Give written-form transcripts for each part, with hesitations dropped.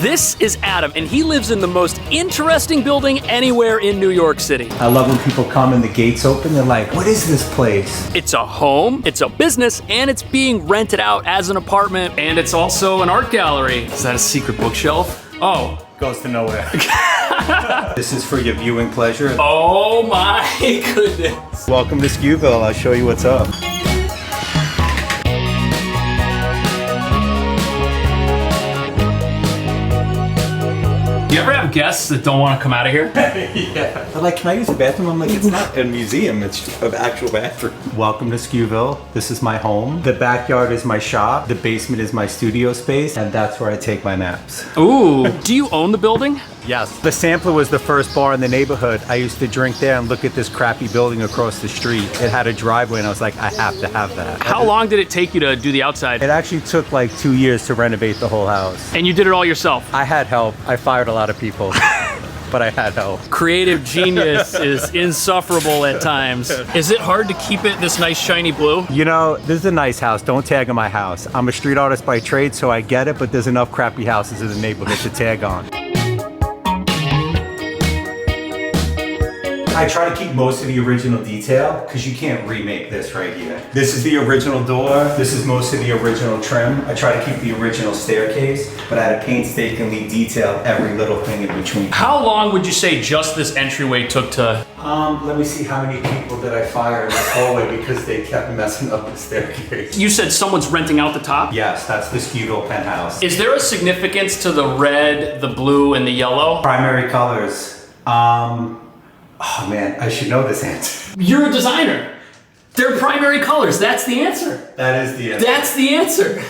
This is Adam, and he lives in the most interesting building anywhere in New York City. I love when people come and the gates open, they're like, what is this place? It's a home, it's a business, and it's being rented out as an apartment. And it's also an art gallery. Is that a secret bookshelf? Oh. Goes to nowhere. This is for your viewing pleasure. Oh my goodness. Welcome to Skewville, I'll show you what's up. Do you ever have guests that don't want to come out of here? Yeah. They're like, can I use the bathroom? I'm like, it's not a museum, it's an actual bathroom. Welcome to Skewville. This is my home. The backyard is my shop. The basement is my studio space, and that's where I take my naps. Ooh, do you own the building? Yes. The Sampler was the first bar in the neighborhood. I used to drink there and look at this crappy building across the street. It had a driveway and I was like, I have to have that. How long did it take you to do the outside? It actually took like 2 years to renovate the whole house. And you did it all yourself? I had help. I fired a lot of people, but I had help. Creative genius is insufferable at times. Is it hard to keep it this nice shiny blue? You know, this is a nice house. Don't tag on my house. I'm a street artist by trade, so I get it, but there's enough crappy houses in the neighborhood to tag on. I try to keep most of the original detail because you can't remake this right here. This is the original door. This is most of the original trim. I try to keep the original staircase, but I had to painstakingly detail every little thing in between. How long would you say just this entryway took to? Let me see how many people did I fire in this hallway because they kept messing up the staircase. You said someone's renting out the top? Yes, that's the Skewville penthouse. Is there a significance to the red, the blue, and the yellow? Primary colors. Oh man, I should know this answer. You're a designer. They're primary colors. That's the answer. That is the answer. That's the answer.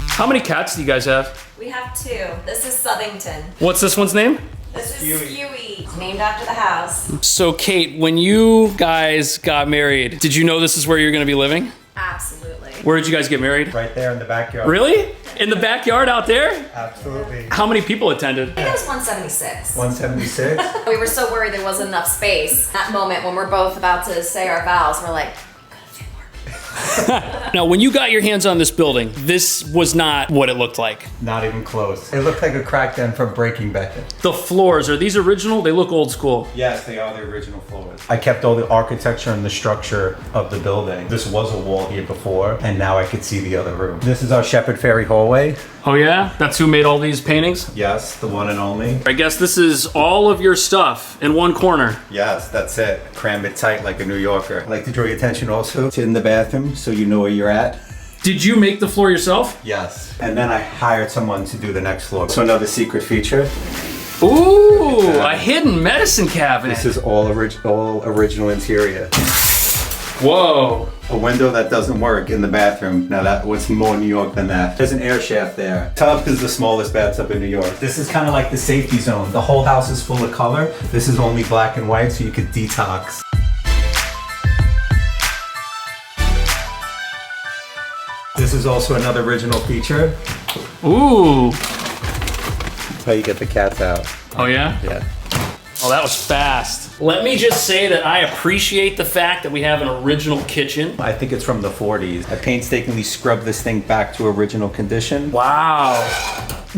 How many cats do you guys have? We have two. This is Southington. What's this one's name? This is Skewy, named after the house. So Kate, when you guys got married, did you know this is where you're gonna be living? Absolutely. Where did you guys get married? Right there in the backyard. Really? In the backyard out there? Absolutely. How many people attended? I think it was 176. 176? We were so worried there wasn't enough space. That moment when we're both about to say our vows, we're like, Now, when you got your hands on this building, this was not what it looked like. Not even close. It looked like a crack den from Breaking Bad. The floors, are these original? They look old school. Yes, they are the original floors. I kept all the architecture and the structure of the building. This was a wall here before, and now I could see the other room. This is our Shepherd Ferry hallway. Oh yeah? That's who made all these paintings? Yes, the one and only. I guess this is all of your stuff in one corner. Yes, that's it. Cram it tight like a New Yorker. I like to draw your attention also to in the bathroom so you know where you're at. Did you make the floor yourself? Yes. And then I hired someone to do the next floor. So another secret feature. Ooh, a hidden medicine cabinet. This is all original interior. Whoa. A window that doesn't work in the bathroom. Now that was more New York than that. There's an air shaft there. Tub is the smallest bathtub in New York. This is kind of like the safety zone. The whole house is full of color. This is only black and white so you could detox. This is also another original feature. Ooh. How you get the cats out. Oh yeah? Yeah. Oh, that was fast. Let me just say that I appreciate the fact that we have an original kitchen. I think it's from the 40s. I painstakingly scrubbed this thing back to original condition. Wow.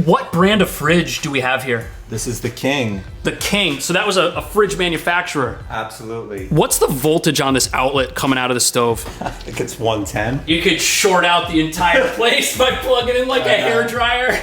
What brand of fridge do we have here? This is the King. The King. So that was a fridge manufacturer. Absolutely. What's the voltage on this outlet coming out of the stove? I think it's 110. You could short out the entire place by plugging in like a hair dryer.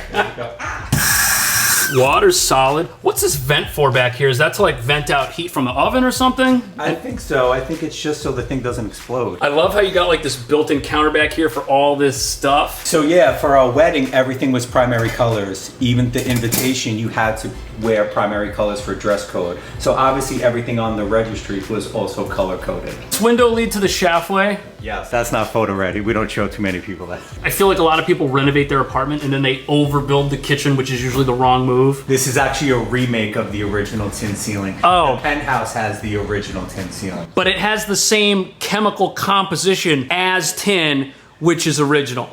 Water's solid. What's this vent for back here? Is that to like vent out heat from the oven or something? I think so. I think it's just so the thing doesn't explode. I love how you got like this built-in counter back here for all this stuff. So yeah, for our wedding, everything was primary colors. Even the invitation, you had to wear primary colors for dress code. So obviously everything on the registry was also color coded. This window lead to the shaftway. Yes, that's not photo ready. We don't show too many people that. I feel like a lot of people renovate their apartment and then they overbuild the kitchen, which is usually the wrong move. This is actually a remake of the original tin ceiling. Oh. The penthouse has the original tin ceiling. But it has the same chemical composition as tin, which is original.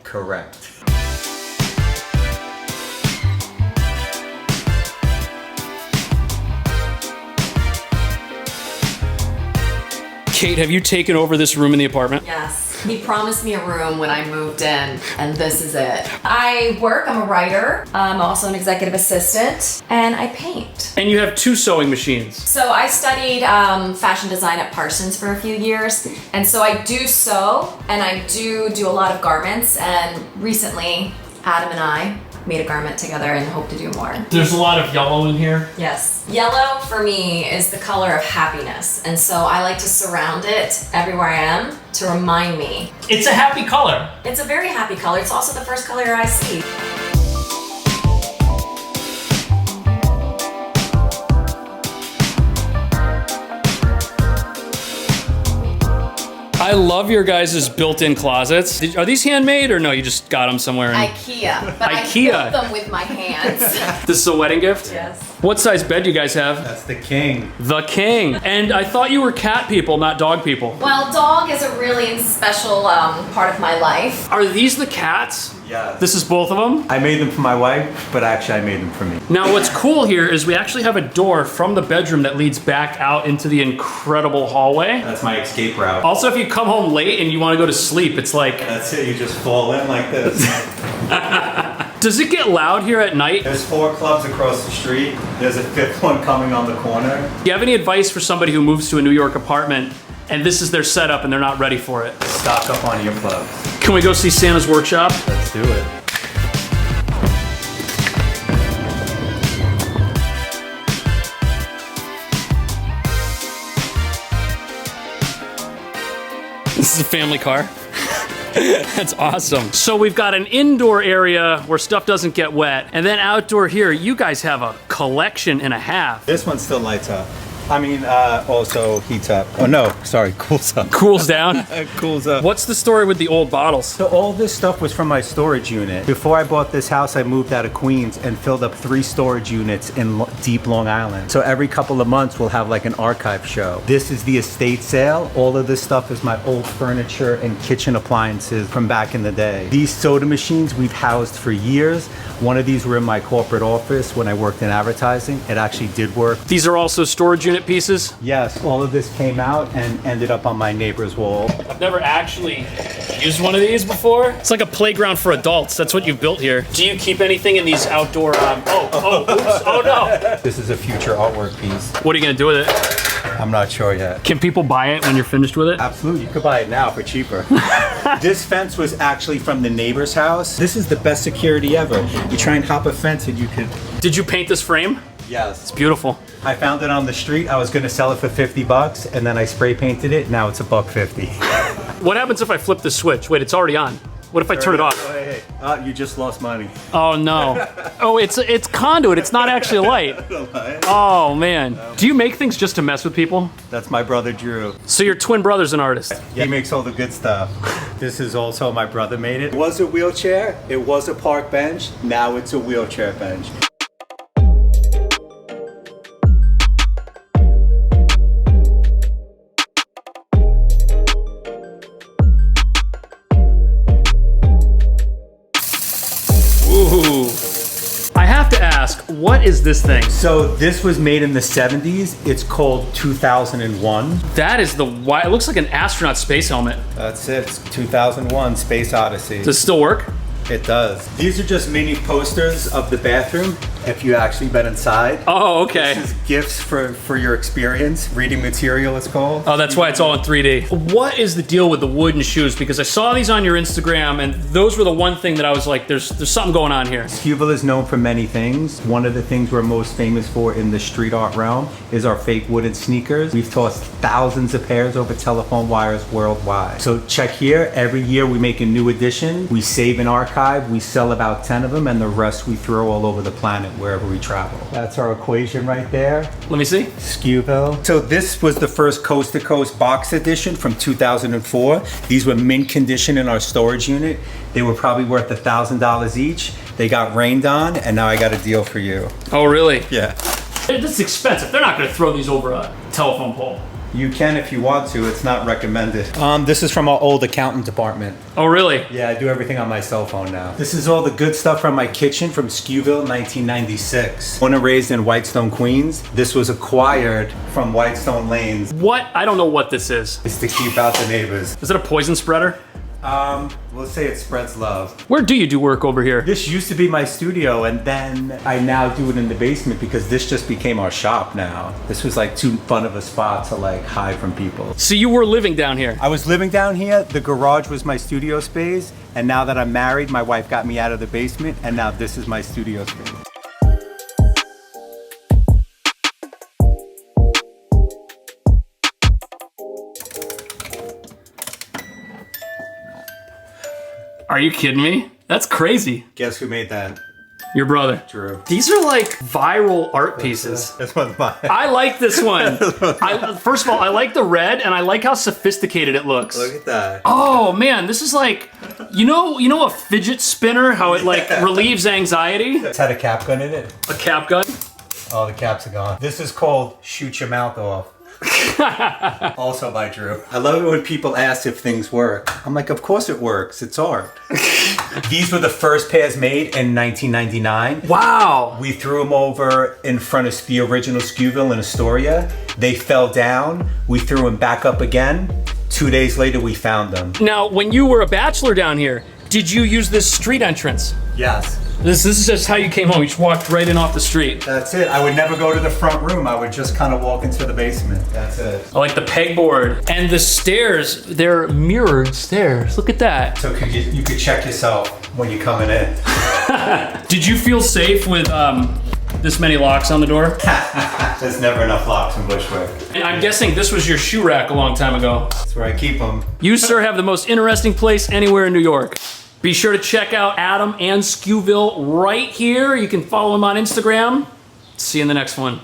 Correct. Kate, have you taken over this room in the apartment? Yes. He promised me a room when I moved in, and this is it. I work, I'm a writer. I'm also an executive assistant, and I paint. And you have 2 sewing machines. So I studied fashion design at Parsons for a few years, and so I do sew, and I do a lot of garments, and recently Adam and I made a garment together and hope to do more. There's a lot of yellow in here. Yes. Yellow for me is the color of happiness, and so I like to surround it everywhere I am to remind me. It's a happy color. It's a very happy color. It's also the first color I see. I love your guys' built-in closets. Are these handmade or no? You just got them somewhere? IKEA, but IKEA. I built them with my hands. This is a wedding gift? Yes. What size bed do you guys have? That's the king. The king. And I thought you were cat people, not dog people. Well, dog is a really special part of my life. Are these the cats? Yeah. This is both of them? I made them for my wife, but actually I made them for me. Now what's cool here is we actually have a door from the bedroom that leads back out into the incredible hallway. That's my escape route. Also, if you come home late and you want to go to sleep, it's like... That's it, you just fall in like this. Does it get loud here at night? There's 4 clubs across the street. There's a 5th one coming on the corner. Do you have any advice for somebody who moves to a New York apartment and this is their setup and they're not ready for it? Stock up on your clubs. Can we go see Santa's workshop? Let's do it. This is a family car. That's awesome. So we've got an indoor area where stuff doesn't get wet, and then outdoor here, you guys have a collection and a half. This one still lights up. I mean, also heats up. Oh no, sorry, cools up. Cools down. Cools up. What's the story with the old bottles? So all this stuff was from my storage unit. Before I bought this house, I moved out of Queens and filled up 3 storage units in deep Long Island. So every couple of months, we'll have like an archive show. This is the estate sale. All of this stuff is my old furniture and kitchen appliances from back in the day. These soda machines we've housed for years. One of these were in my corporate office when I worked in advertising. It actually did work. These are also storage unit pieces? Yes, all of this came out and ended up on my neighbor's wall. I've never actually used one of these before. It's like a playground for adults. That's what you've built here. Do you keep anything in these outdoor, oops, oh no. This is a future artwork piece. What are you gonna do with it? I'm not sure yet. Can people buy it when you're finished with it? Absolutely, you could buy it now for cheaper. This fence was actually from the neighbor's house. This is the best security ever. You try and hop a fence and you could... Did you paint this frame? Yes. It's beautiful. I found it on the street. I was gonna sell it for 50 bucks and then I spray painted it. Now it's $1.50. What happens if I flip the switch? Wait, it's already on. What if I turn it off? Hey. You just lost money. Oh no. Oh, it's conduit. It's not actually a light. Oh man. Do you make things just to mess with people? That's my brother Drew. So your twin brother's an artist. He makes all the good stuff. This is also my brother made it. It was a wheelchair. It was a park bench. Now it's a wheelchair bench. Ooh. I have to ask, what is this thing? So this was made in the 70s. It's called 2001. That is it looks like an astronaut space helmet. That's it. It's 2001 Space Odyssey. Does it still work? It does. These are just mini posters of the bathroom if you actually been inside. Oh, okay. This is gifts for your experience. Reading material, it's called. Oh, that's why it's all in 3D. What is the deal with the wooden shoes? Because I saw these on your Instagram and those were the one thing that I was like, there's something going on here. Scuba is known for many things. One of the things we're most famous for in the street art realm is our fake wooden sneakers. We've tossed thousands of pairs over telephone wires worldwide. So check here, every year we make a new edition. We save an archive, we sell about 10 of them, and the rest we throw all over the planet wherever we travel. That's our equation right there. Let me see. Scuba. So this was the first coast to coast box edition from 2004. These were mint condition in our storage unit. They were probably worth $1,000 each. They got rained on, and now I got a deal for you. Oh, really? Yeah. This is expensive. They're not going to throw these over a telephone pole. You can if you want to. It's not recommended. This is from our old accountant department. Oh, really? Yeah, I do everything on my cell phone now. This is all the good stuff from my kitchen from Skewville, 1996. Born and raised in Whitestone, Queens. This was acquired from Whitestone Lanes. What? I don't know what this is. It's to keep out the neighbors. Is it a poison spreader? We'll say it spreads love. Where do you do work over here? This used to be my studio, and then I now do it in the basement because this just became our shop now. This was like too fun of a spot to like hide from people. So you were living down here? I was living down here. The garage was my studio space, and now that I'm married, my wife got me out of the basement, and now this is my studio space. Are you kidding me? That's crazy. Guess who made that? Your brother. Drew. These are like viral art pieces. This one's mine. I like this one. First of all, I like the red and I like how sophisticated it looks. Look at that. Oh man, this is like, you know a fidget spinner, how it like relieves anxiety? It's had a cap gun in it. A cap gun? Oh, the caps are gone. This is called Shoot Your Mouth Off. Also by Drew. I love it when people ask if things work. I'm like, of course it works. It's art. These were the first pairs made in 1999. Wow. We threw them over in front of the original Skewville in Astoria. They fell down. We threw them back up again. 2 days later, we found them. Now, when you were a bachelor down here, did you use this street entrance? Yes. This is just how you came home. You just walked right in off the street. That's it. I would never go to the front room. I would just kind of walk into the basement. That's it. I like the pegboard. And the stairs, they're mirrored stairs. Look at that. So you could check yourself when you're coming in. Did you feel safe with this many locks on the door? There's never enough locks in Bushwick. And I'm guessing this was your shoe rack a long time ago. That's where I keep them. You, sir, have the most interesting place anywhere in New York. Be sure to check out Adam and Skewville right here. You can follow him on Instagram. See you in the next one.